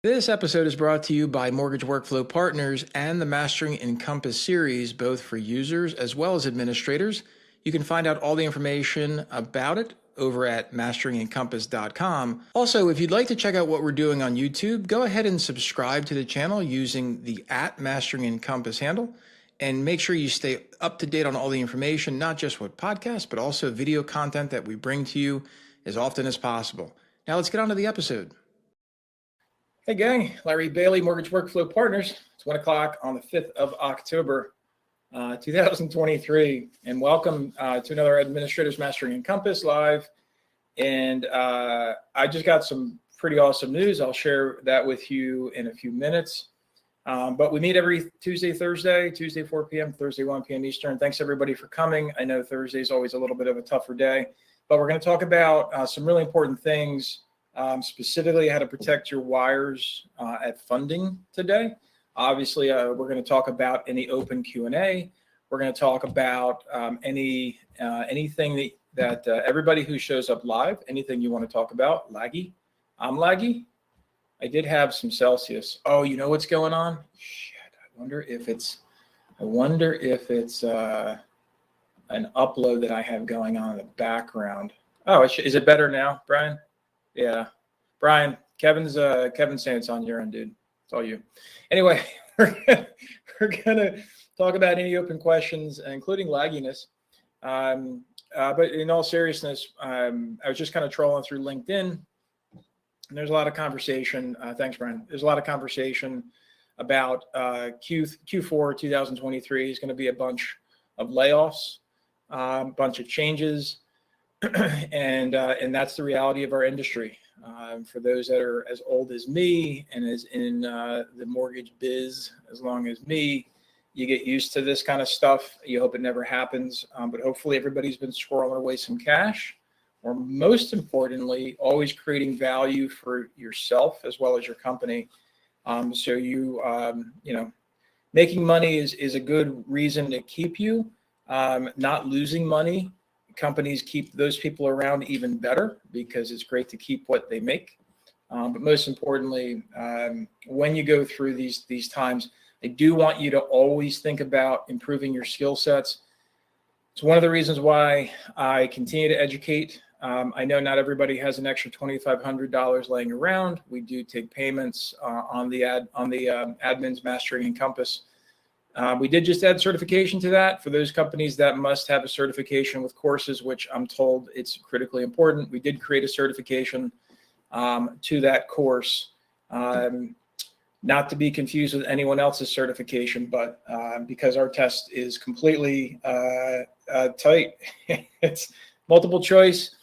This episode is brought to you by Mortgage Workflow Partners and the Mastering Encompass series, both for users as well as administrators. You can find out all the information about it over at masterengencompass.com. Also, if you'd like to check out what we're doing on YouTube, go ahead and subscribe to the channel using the @MasteringEncompass handle. And make sure you stay up to date on all the information, not just with podcasts, but also video content that we bring to you as often as possible. Now let's get on to the episode. Hey gang, Larry Bailey, Mortgage Workflow Partners. It's 1 o'clock on the 5th of October, 2023. And welcome to another Administrators Mastering Encompass live. And I just got some pretty awesome news. I'll share that with you in a few minutes. But we meet every Tuesday, 4 p.m., Thursday, 1 p.m. Eastern. Thanks everybody for coming. I know Thursday is always a little bit of a tougher day, but we're going to talk about some really important things. Specifically how to protect your wires at funding today. Obviously, we're going to talk about any open Q&A. We're going to talk about anything that everybody who shows up live, anything you want to talk about. Laggy? I'm laggy? I did have some Celsius. Oh, you know what's going on? Shit, I wonder if it's an upload that I have going on in the background. Oh, is it better now, Brian? Yeah, Brian, Kevin's saying it's on your end, dude. It's all you. Anyway, we're gonna talk about any open questions, including lagginess. But in all seriousness, I was just kind of trolling through LinkedIn, and there's a lot of conversation. Thanks, Brian. There's a lot of conversation about Q4 2023 is going to be a bunch of layoffs, a bunch of changes. And that's the reality of our industry. For those that are as old as me and as in the mortgage biz as long as me, you get used to this kind of stuff. You hope it never happens, but hopefully everybody's been squirreling away some cash, or most importantly, always creating value for yourself as well as your company. So making money is a good reason to keep you. Not losing money. Companies keep those people around even better because it's great to keep what they make. But most importantly, when you go through these times, I do want you to always think about improving your skill sets. It's one of the reasons why I continue to educate. I know not everybody has an extra $2,500 laying around. We do take payments on the Admin's Mastering Encompass. We did just add certification to that for those companies that must have a certification with courses, which I'm told it's critically important. We did create a certification to that course, not to be confused with anyone else's certification, but because our test is completely tight. It's multiple choice,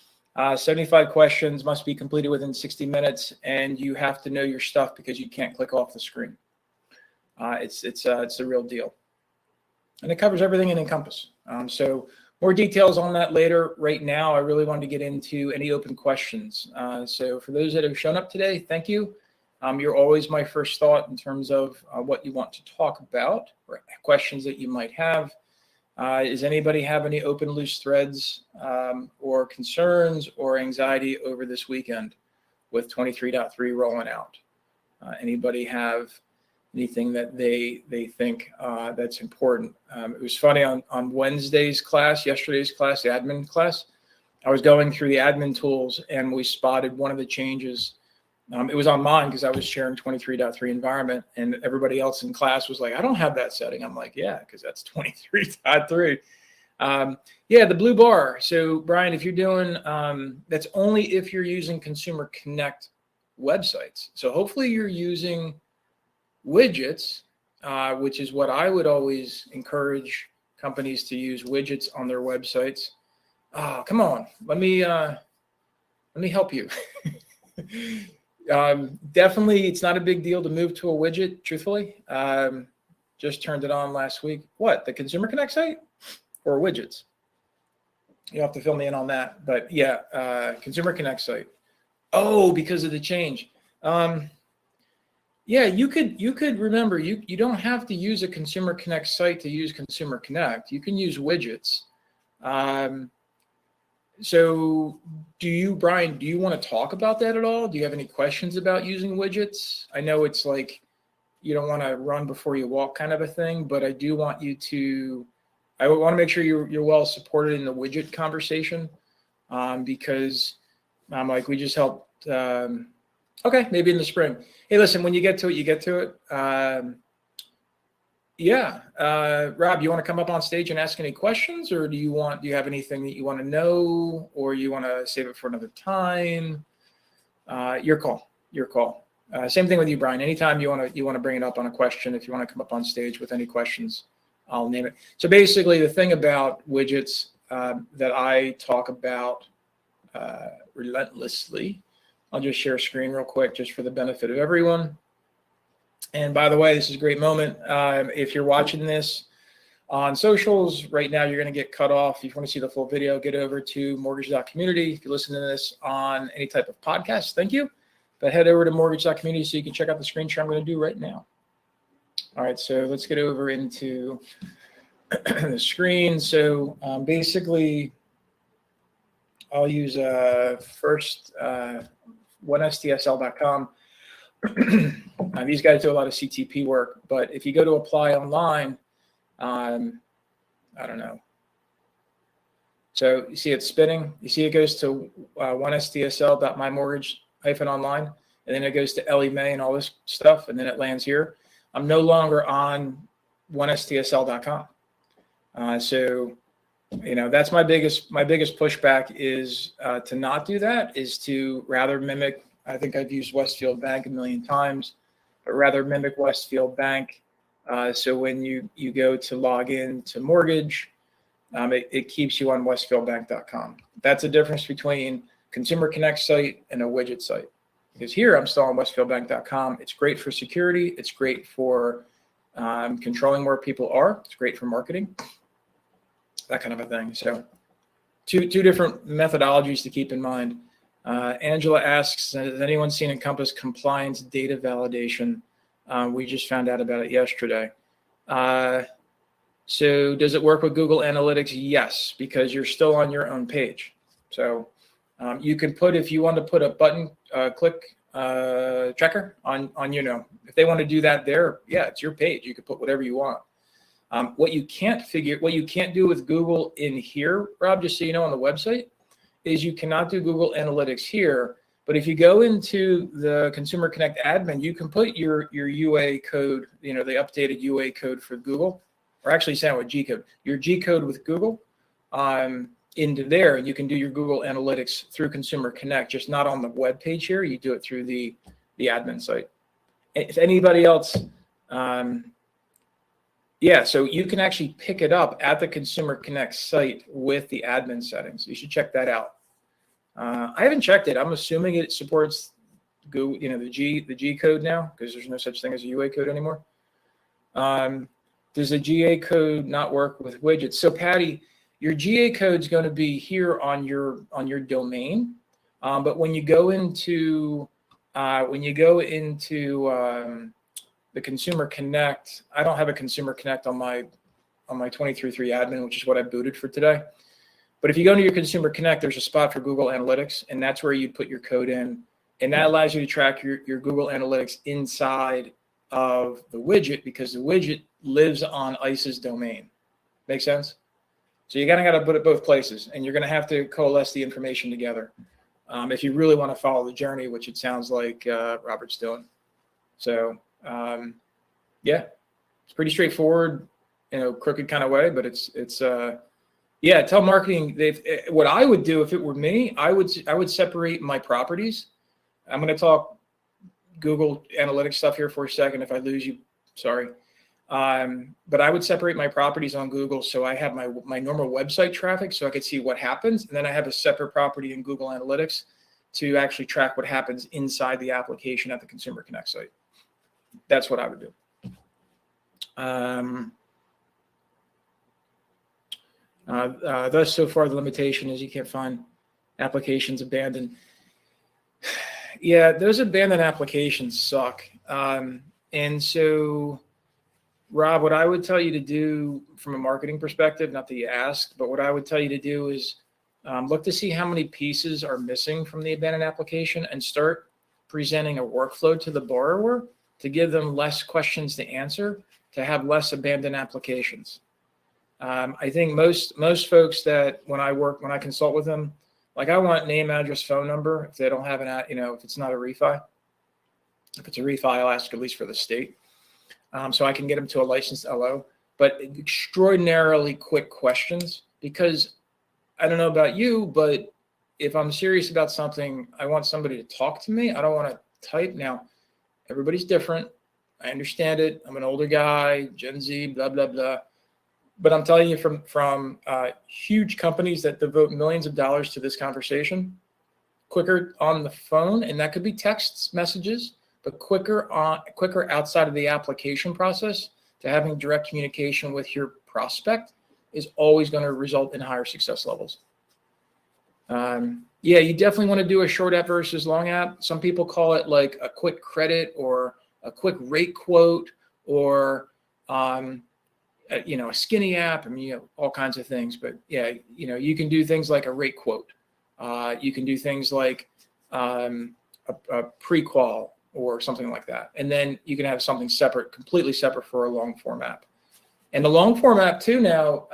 75 questions, must be completed within 60 minutes, and you have to know your stuff because you can't click off the screen. It's the real deal, and it covers everything in Encompass. So more details on that later. Right now, I really wanted to get into any open questions. So for those that have shown up today, thank you. You're always my first thought in terms of what you want to talk about or questions that you might have. Does anybody have any open loose threads or concerns or anxiety over this weekend with 23.3 rolling out? Anybody have anything that they think that's important? It was funny on yesterday's class, the admin class, I was going through the admin tools and we spotted one of the changes. It was on mine because I was sharing 23.3 environment, and everybody else in class was like, I don't have that setting. I'm like, yeah, because that's 23.3. Yeah, the blue bar. So Brian, if you're doing, that's only if you're using Consumer Connect websites. So hopefully you're using widgets, which is what I would always encourage companies to use, widgets on their websites. Oh, come on, let me help you. Definitely, it's not a big deal to move to a widget. Truthfully, just turned it on last week. What, the Consumer Connect site or widgets? You have to fill me in on that. But yeah, Consumer Connect site. Oh, because of the change. Yeah, you could remember, you don't have to use a Consumer Connect site to use Consumer Connect. You can use widgets. So Brian, do you want to talk about that at all? Do you have any questions about using widgets? I know it's like you don't want to run before you walk kind of a thing, but I do want you to, I want to make sure you're well supported in the widget conversation, because like we just helped, okay, maybe in the spring. Hey, listen, when you get to it, you get to it. Yeah. Rob, you want to come up on stage and ask any questions, or do you have anything that you want to know, or you want to save it for another time? Your call. Same thing with you, Brian. Anytime you want to bring it up on a question, if you want to come up on stage with any questions, I'll name it. So basically, the thing about widgets that I talk about relentlessly, I'll just share screen real quick just for the benefit of everyone. And by the way, this is a great moment. If you're watching this on socials right now, you're going to get cut off. If you want to see the full video, get over to mortgage.community. If you listen to this on any type of podcast, thank you. But head over to mortgage.community so you can check out the screen share I'm going to do right now. All right, so let's get over into the screen. So basically, I'll use first 1stsl.com. These guys do a lot of CTP work, but if you go to apply online, I don't know. So you see it's spinning. You see it goes to 1stsl.mymortgage-online, and then it goes to Ellie Mae and all this stuff, and then it lands here. I'm no longer on 1stsl.com. So, that's my biggest pushback is to not do that, is to rather mimic. I think I've used Westfield Bank a million times, but rather mimic Westfield Bank. So when you go to log in to mortgage, it keeps you on westfieldbank.com. That's the difference between Consumer Connect site and a widget site. Because here I'm still on westfieldbank.com. It's great for security. It's great for controlling where people are. It's great for marketing, that kind of a thing. So two different methodologies to keep in mind. Angela asks, has anyone seen Encompass compliance data validation? We just found out about it yesterday. So does it work with Google Analytics? Yes, because you're still on your own page. So you can put, if you want to put a button click tracker on, if they want to do that there, yeah, it's your page. You can put whatever you want. What you can't do with Google in here, Rob, just so you know, on the website, is you cannot do Google Analytics here. But if you go into the Consumer Connect admin, you can put your UA code, the updated UA code for Google, or actually sound with G code, your G code with Google into there, and you can do your Google Analytics through Consumer Connect, just not on the web page here. You do it through the admin site. If anybody else, so you can actually pick it up at the Consumer Connect site with the admin settings. You should check that out. I haven't checked it. I'm assuming it supports Google, the G code now, because there's no such thing as a UA code anymore. Does the GA code not work with widgets? So Patty, your GA code is going to be here on your domain, but when you go into the Consumer Connect, I don't have a Consumer Connect on my 23.3 admin, which is what I booted for today. But if you go into your Consumer Connect, there's a spot for Google Analytics, and that's where you put your code in. And that allows you to track your Google Analytics inside of the widget, because the widget lives on ICE's domain. Make sense? So you got to put it both places, and you're going to have to coalesce the information together if you really want to follow the journey, which it sounds like Robert's doing. So, it's pretty straightforward, crooked kind of way, but it's telemarketing. What I would do if it were me, I would separate my properties. I'm going to talk Google Analytics stuff here for a second. If I lose you, sorry. But I would separate my properties on Google, so I have my normal website traffic, so I could see what happens, and then I have a separate property in Google Analytics to actually track what happens inside the application at the Consumer Connect site. That's what I would do. Thus, so far, the limitation is you can't find applications abandoned. Yeah, those abandoned applications suck. And so, Rob, what I would tell you to do from a marketing perspective, not that you asked, but what I would tell you to do is Look to see how many pieces are missing from the abandoned application and start presenting a workflow to the borrower to give them less questions to answer, to have less abandoned applications. I think most folks that when I consult with them, like I want name, address, phone number. If they don't have if it's not a refi. If it's a refi, I'll ask at least for the state. So I can get them to a licensed LO. But extraordinarily quick questions, because I don't know about you, but if I'm serious about something, I want somebody to talk to me. I don't want to type. Now, everybody's different. I understand it. I'm an older guy, Gen Z, blah, blah, blah. But I'm telling you from huge companies that devote millions of dollars to this conversation, quicker on the phone, and that could be texts, messages, but quicker outside of the application process to having direct communication with your prospect is always going to result in higher success levels. Yeah, you definitely want to do a short app versus long app. Some people call it like a quick credit or a quick rate quote or a skinny app. I mean, all kinds of things. But yeah, you can do things like a rate quote. You can do things like a pre-qual or something like that. And then you can have something separate, completely separate for a long form app. And the long form app too now,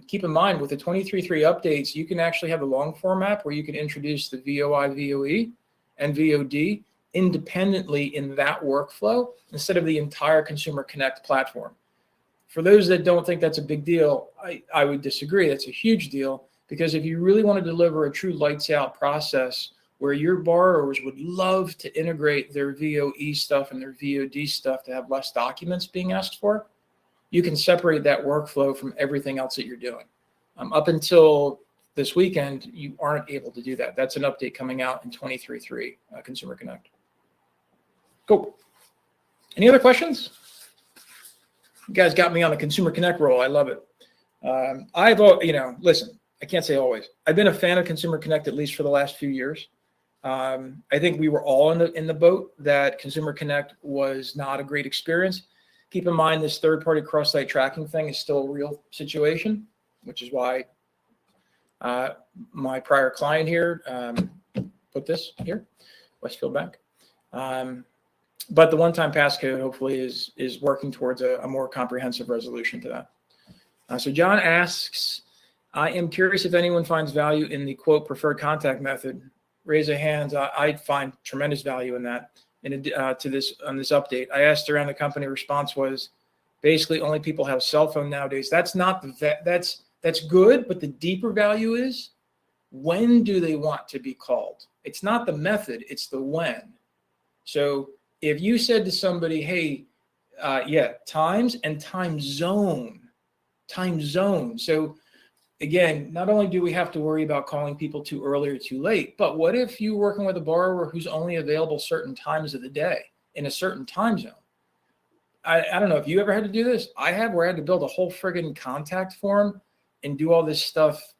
keep in mind with the 23.3 updates, you can actually have a long form app where you can introduce the VOI, VOE, and VOD independently in that workflow instead of the entire Consumer Connect platform. For those that don't think that's a big deal, I would disagree. That's a huge deal, because if you really want to deliver a true lights out process where your borrowers would love to integrate their VOE stuff and their VOD stuff to have less documents being asked for, you can separate that workflow from everything else that you're doing. Up until this weekend, you aren't able to do that. That's an update coming out in 23.3 Consumer Connect. Cool. Any other questions? You guys got me on the Consumer Connect roll. I love it. Listen, I can't say always. I've been a fan of Consumer Connect at least for the last few years. I think we were all in the boat that Consumer Connect was not a great experience. Keep in mind, this third-party cross-site tracking thing is still a real situation, which is why my prior client here put this here, Westfield Bank. But the one-time passcode hopefully is working towards a more comprehensive resolution to that. So John asks, I am curious if anyone finds value in the quote preferred contact method. Raise a hand. I find tremendous value in that. To this update, I asked around the company. Response was basically only people have cell phone nowadays. That's not that's good, but the deeper value is when do they want to be called? It's not the method, it's the when. So if you said to somebody, hey, times and time zone. So again, not only do we have to worry about calling people too early or too late, but what if you're working with a borrower who's only available certain times of the day in a certain time zone? I don't know if you ever had to do this. I have, where I had to build a whole friggin' contact form and do all this stuff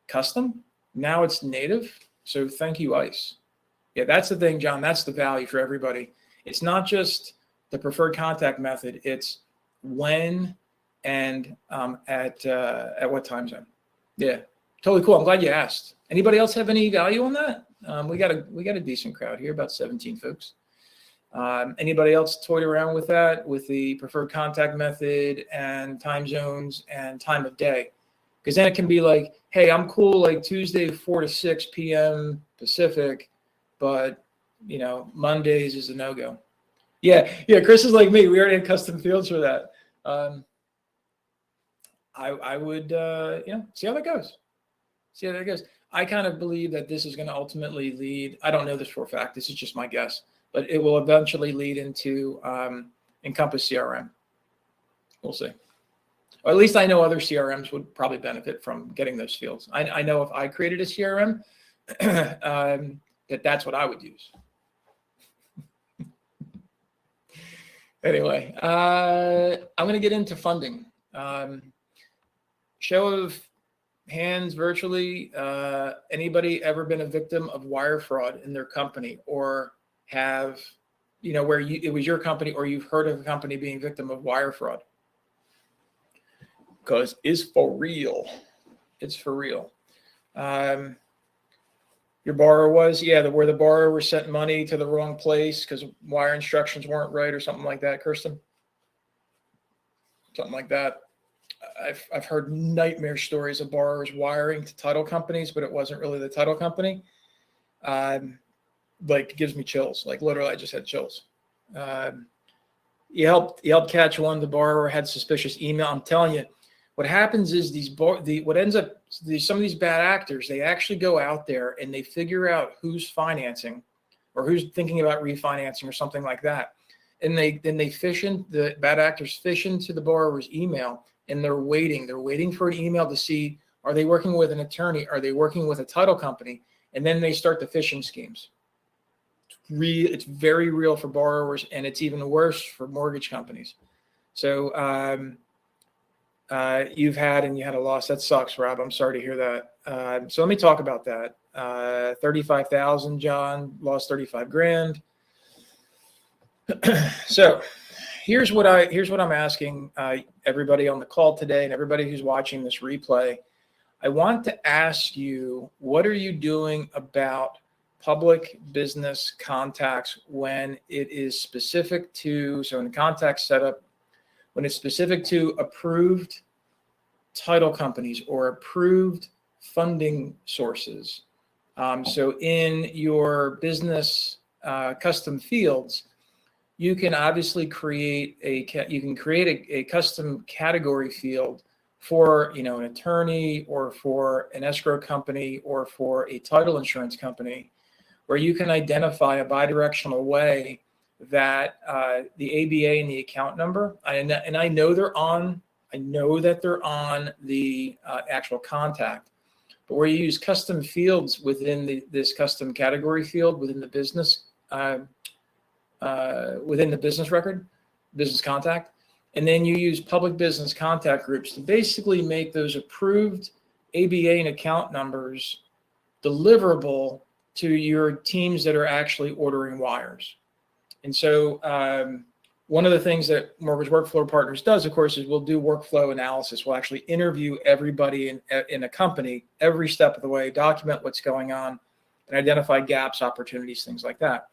custom. Now it's native. So thank you, ICE. Yeah, that's the thing, John. That's the value for everybody. It's not just the preferred contact method. It's when and at what time zone. Yeah, totally cool. I'm glad you asked. Anybody else have any value on that? We got a decent crowd here, about 17 folks. Anybody else toyed around with that, with the preferred contact method and time zones and time of day? Because then it can be like, hey, I'm cool like Tuesday 4 to 6 p.m. Pacific, but Mondays is a no-go. Yeah, Chris is like me. We already had custom fields for that. I would, see how that goes. I kind of believe that this is going to ultimately lead, I don't know this for a fact, this is just my guess, but it will eventually lead into Encompass CRM. We'll see. Or at least I know other CRMs would probably benefit from getting those fields. I know if I created a CRM, that's what I would use. Anyway, I'm going to get into funding. Show of hands virtually, anybody ever been a victim of wire fraud in their company, or have, where it was your company, or you've heard of a company being victim of wire fraud? Because it's for real. It's for real. Your borrower was, yeah, where the borrower sent money to the wrong place because wire instructions weren't right or something like that, Kirsten? Something like that. I've heard nightmare stories of borrowers wiring to title companies, but it wasn't really the title company. Like, it gives me chills. Like, literally, I just had chills. You helped catch one. The borrower had suspicious email. I'm telling you, what happens is what ends up, some of these bad actors, they actually go out there and they figure out who's financing or who's thinking about refinancing or something like that. And the bad actors fish into the borrower's email, and they're waiting for an email to see, are they working with an attorney? Are they working with a title company? And then they start the phishing schemes. It's very real for borrowers, and it's even worse for mortgage companies. So you had a loss. That sucks, Rob. I'm sorry to hear that. So let me talk about that. 35,000, John, lost 35 grand. So here's what I'm asking everybody on the call today and everybody who's watching this replay. I want to ask you, what are you doing about public business contacts when it is specific to, so in the contact setup, when it's specific to approved title companies or approved funding sources? So in your business custom fields, you can obviously create a custom category field for an attorney or for an escrow company or for a title insurance company, where you can identify a bidirectional way that the ABA and the account number, and I know that they're on the actual contact, but where you use custom fields within this custom category field within the business record, business contact, and then you use public business contact groups to basically make those approved ABA and account numbers deliverable to your teams that are actually ordering wires. And so one of the things that Mortgage Workflow Partners does, of course, is we'll do workflow analysis. We'll actually interview everybody in a company every step of the way, document what's going on, and identify gaps, opportunities, things like that.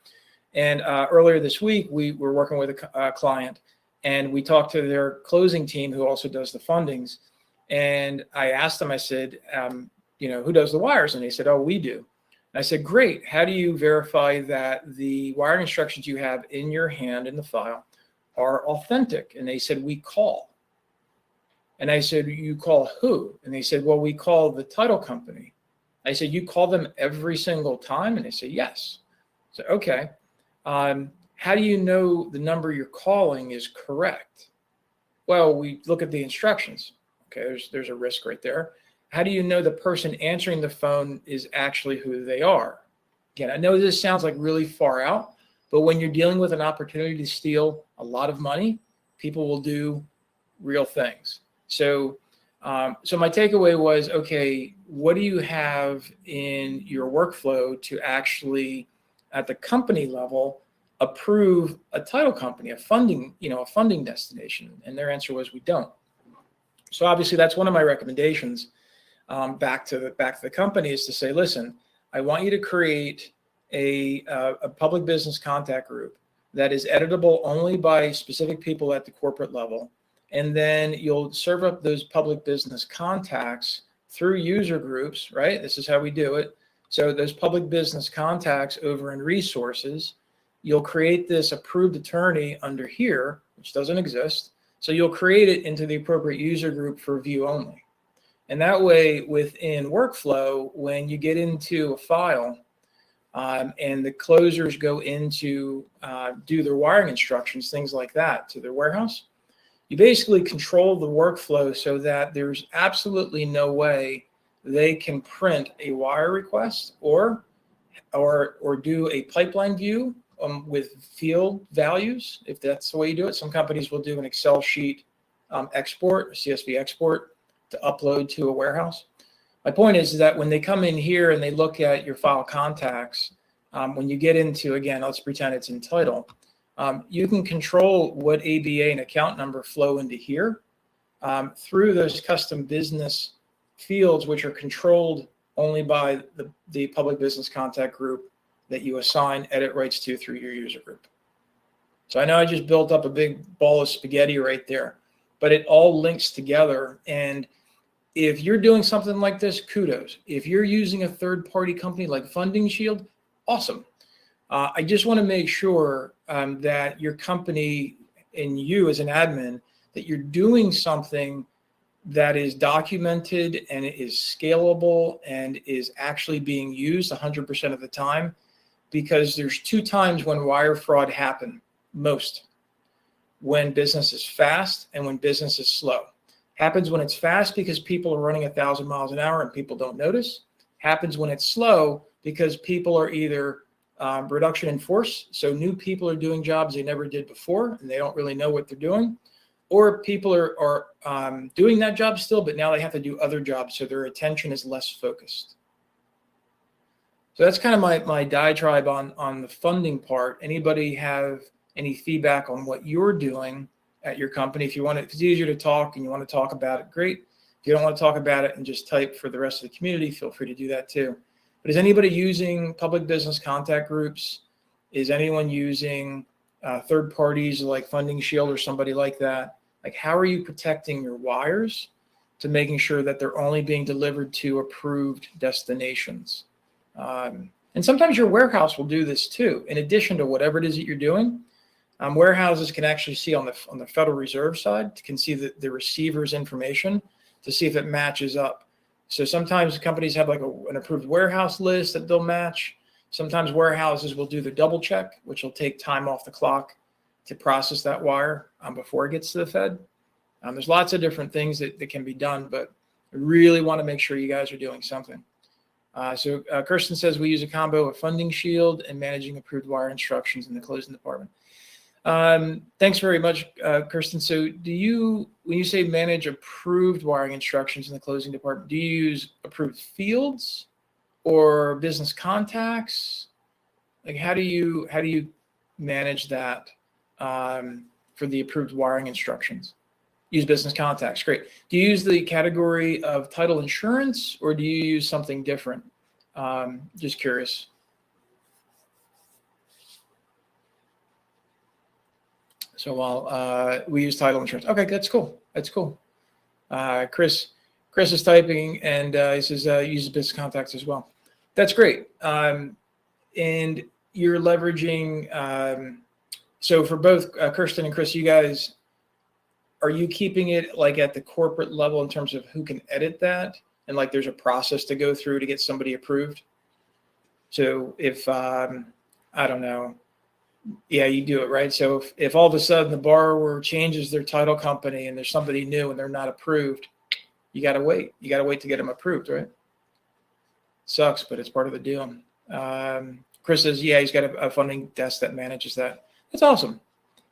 And earlier this week, we were working with a client, and we talked to their closing team who also does the fundings. And I asked them, I said, who does the wires? And they said, oh, we do. And I said, great. How do you verify that the wiring instructions you have in your hand in the file are authentic? And they said, we call. And I said, you call who? And they said, well, we call the title company. I said, you call them every single time? And they said, yes. I said, okay. How do you know the number you're calling is correct? Well, we look at the instructions. Okay, there's a risk right there. How do you know the person answering the phone is actually who they are? Again, I know this sounds like really far out, but when you're dealing with an opportunity to steal a lot of money, people will do real things. So my takeaway was, okay, what do you have in your workflow to actually, at the company level, approve a title company, a funding destination? And their answer was, we don't. So obviously that's one of my recommendations back to the company, is to say, listen, I want you to create a public business contact group that is editable only by specific people at the corporate level. And then you'll serve up those public business contacts through user groups, right? This is how we do it. So those public business contacts over in resources, you'll create this approved attorney under here, which doesn't exist. So you'll create it into the appropriate user group for view only. And that way, within workflow, when you get into a file and the closers go into do their wiring instructions, things like that, to their warehouse, you basically control the workflow so that there's absolutely no way they can print a wire request or do a pipeline view with field values, if that's the way you do it. Some companies will do an Excel sheet export, a CSV export, to upload to a warehouse. My point is that when they come in here and they look at your file contacts, when you get into, again, let's pretend it's in title, you can control what ABA and account number flow into here through those custom business fields, which are controlled only by the public business contact group that you assign edit rights to through your user group. So I know I just built up a big ball of spaghetti right there, but it all links together. And if you're doing something like this, kudos. If you're using a third-party company like Funding Shield, awesome. I just want to make sure that your company and you as an admin, that you're doing something that is documented and is scalable and is actually being used 100% of the time, because there's 2 times when wire fraud happen most: when business is fast and when business is slow. Happens when it's fast because people are running 1,000 miles an hour and people don't notice. Happens when it's slow because people are either reduction in force, so new people are doing jobs they never did before and they don't really know what they're doing, or people are doing that job still, but now they have to do other jobs, so their attention is less focused. So that's kind of my diatribe on the funding part. Anybody have any feedback on what you're doing at your company? If it's easier to talk and you want to talk about it, great. If you don't want to talk about it and just type for the rest of the community, feel free to do that too. But is anybody using public business contact groups? Is anyone using third parties like Funding Shield or somebody like that? Like, how are you protecting your wires to making sure that they're only being delivered to approved destinations? And sometimes your warehouse will do this too. In addition to whatever it is that you're doing, warehouses can actually see on the Federal Reserve side, can see the receiver's information to see if it matches up. So sometimes companies have like an approved warehouse list that they'll match. Sometimes warehouses will do the double check, which will take time off the clock to process that wire before it gets to the Fed. There's lots of different things that can be done, but I really want to make sure you guys are doing something. So Kirsten says we use a combo of Funding Shield and managing approved wire instructions in the closing department. Thanks very much, Kirsten. So when you say manage approved wiring instructions in the closing department, do you use approved fields or business contacts? Like, how do you manage that for the approved wiring instructions? Use business contacts. Great. Do you use the category of title insurance or do you use something different? Just curious. So while we use title insurance. Okay, that's cool. That's cool. Chris is typing and he says use business contacts as well. That's great. And you're leveraging, so for both Kirsten and Chris, you guys, are you keeping it like at the corporate level in terms of who can edit that? And like there's a process to go through to get somebody approved? So if, I don't know, yeah, you do it, right? So if all of a sudden the borrower changes their title company and there's somebody new and they're not approved, you got to wait. You got to wait to get them approved, right? Sucks, but it's part of the deal. Chris says, yeah, he's got a funding desk that manages that. That's awesome.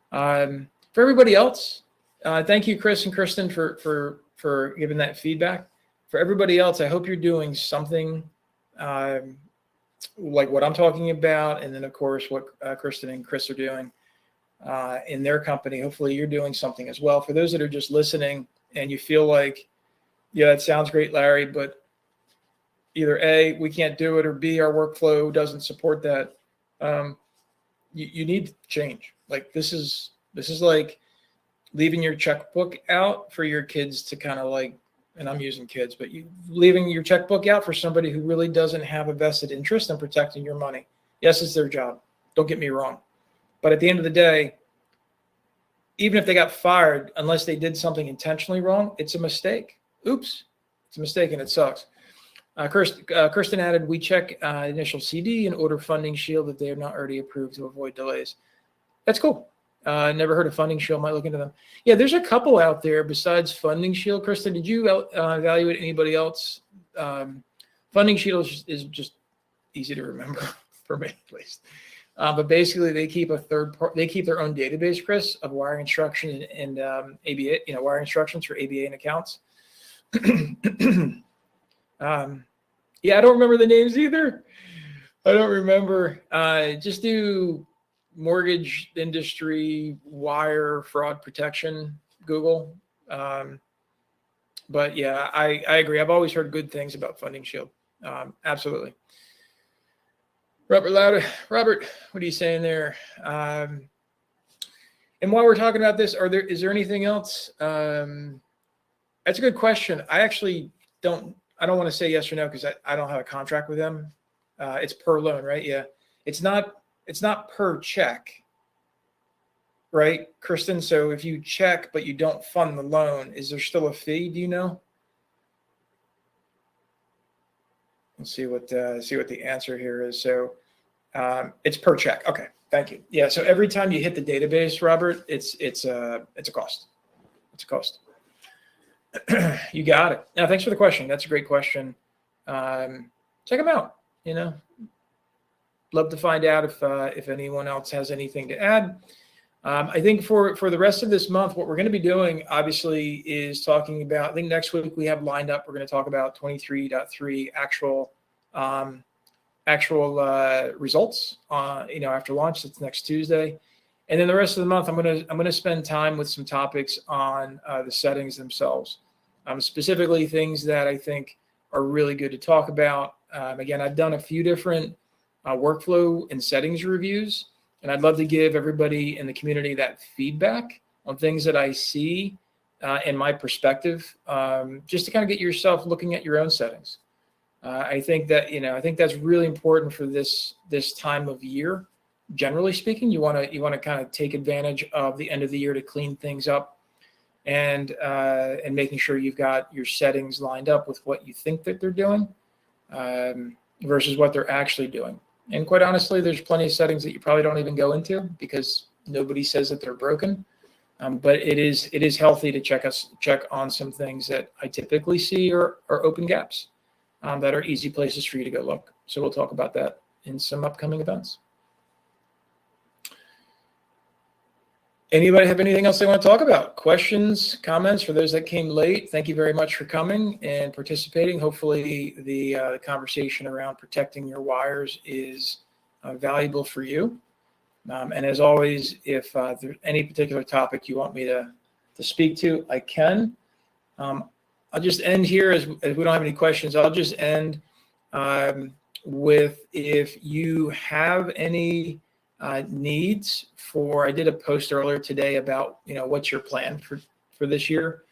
For everybody else, thank you, Chris and Kristen, for giving that feedback. For everybody else, I hope you're doing something like what I'm talking about, and then of course what Kristen and Chris are doing in their company. Hopefully you're doing something as well. For those that are just listening and you feel like, yeah, that sounds great, Larry, but either A, we can't do it, or B, our workflow doesn't support that, you need to change. Like this is like leaving your checkbook out for your kids to kind of like, and I'm using kids, but you leaving your checkbook out for somebody who really doesn't have a vested interest in protecting your money. Yes, it's their job. Don't get me wrong. But at the end of the day, even if they got fired, unless they did something intentionally wrong, it's a mistake. Oops, it's a mistake and it sucks. Kirsten added, we check initial CD and order Funding Shield if they are not already approved to avoid delays. That's cool. Never heard of Funding Shield. Might look into them. Yeah, there's a couple out there besides Funding Shield. Kristen, did you evaluate anybody else? Funding Shield is just easy to remember for me, at least. But basically, they keep they keep their own database, Chris, of wiring instructions and ABA, wiring instructions for ABA and accounts. Yeah, I don't remember the names either. I don't remember. Just do mortgage industry wire fraud protection, Google. But yeah, I agree. I've always heard good things about Funding Shield. Absolutely. Robert, what are you saying there? And while we're talking about this, is there anything else? That's a good question. I actually I don't want to say yes or no because I don't have a contract with them. It's per loan, right? Yeah. It's not per check, right, Kristen? So if you check but you don't fund the loan, is there still a fee? Do you know? Let's see what the answer here is. So it's per check. Okay, thank you. Yeah. So every time you hit the database, Robert, it's a cost. It's a cost. You got it. Now, thanks for the question. That's a great question. Check them out. Love to find out if anyone else has anything to add. I think for the rest of this month, what we're going to be doing, obviously, is talking about, I think next week we have lined up, we're going to talk about 23.3 actual results, after launch. That's next Tuesday. And then the rest of the month, I'm going to spend time with some topics on the settings themselves, specifically things that I think are really good to talk about. Again, I've done a few different workflow and settings reviews, and I'd love to give everybody in the community that feedback on things that I see in my perspective, just to kind of get yourself looking at your own settings. I think that's really important for this time of year. Generally speaking, you want to kind of take advantage of the end of the year to clean things up, and making sure you've got your settings lined up with what you think that they're doing versus what they're actually doing. And quite honestly, there's plenty of settings that you probably don't even go into because nobody says that they're broken. But it is healthy to check on some things that I typically see are open gaps that are easy places for you to go look. So we'll talk about that in some upcoming events. Anybody have anything else they want to talk about? Questions, comments? For those that came late, thank you very much for coming and participating. Hopefully the conversation around protecting your wires is valuable for you. And as always, if there's any particular topic you want me to speak to, I can. I'll just end here as we don't have any questions. I'll just end with, if you have any needs I did a post earlier today about, what's your plan for this year.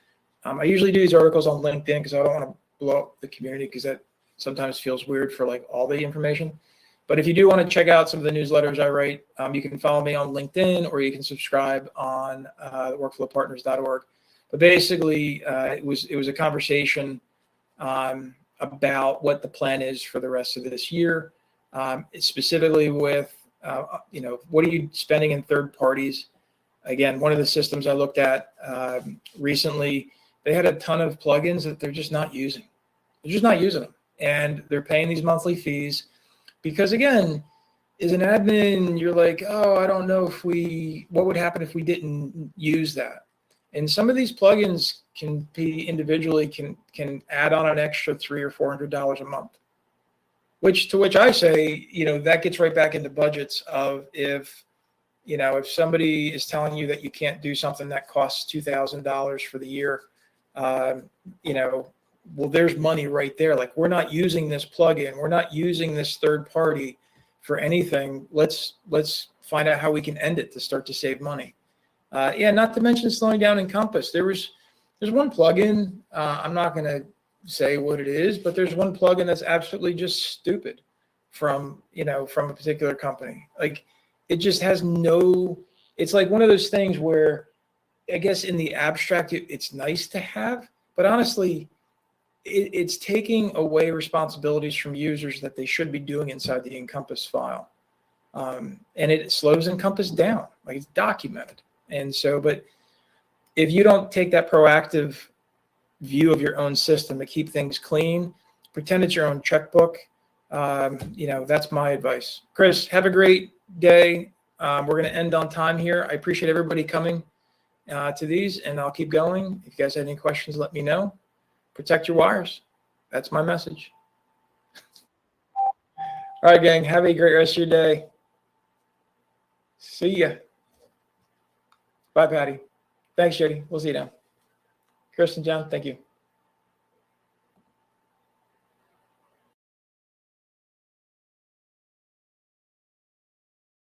I usually do these articles on LinkedIn because I don't want to blow up the community, because that sometimes feels weird for like all the information. But if you do want to check out some of the newsletters I write, you can follow me on LinkedIn, or you can subscribe on workflowpartners.org. But basically, it was a conversation about what the plan is for the rest of this year, specifically with what are you spending in third parties? Again, one of the systems I looked at recently, they had a ton of plugins that they're just not using. They're just not using them, and they're paying these monthly fees because, again, as an admin, you're like, oh, I don't know what would happen if we didn't use that. And some of these plugins can be individually can add on an extra $300 or $400 a month. To which I say, that gets right back into budgets of if somebody is telling you that you can't do something that costs $2,000 for the year, well, there's money right there. Like, we're not using this plugin, we're not using this third party for anything. Let's find out how we can end it to start to save money. Not to mention slowing down Encompass. There's one plugin. I'm not going to say what it is, but there's one plugin that's absolutely just stupid from a particular company. Like, it just has it's like one of those things where, I guess in the abstract, it's nice to have, but honestly, it's taking away responsibilities from users that they should be doing inside the Encompass file. And it slows Encompass down, like it's documented. And so, but if you don't take that proactive view of your own system to keep things clean, pretend it's your own checkbook. That's my advice. Chris, have a great day. We're going to end on time here. I appreciate everybody coming to these, and I'll keep going. If you guys have any questions, let me know. Protect your wires. That's my message. All right, gang. Have a great rest of your day. See ya. Bye, Patty. Thanks, Jody. We'll see you now. Kirsten, John, thank you.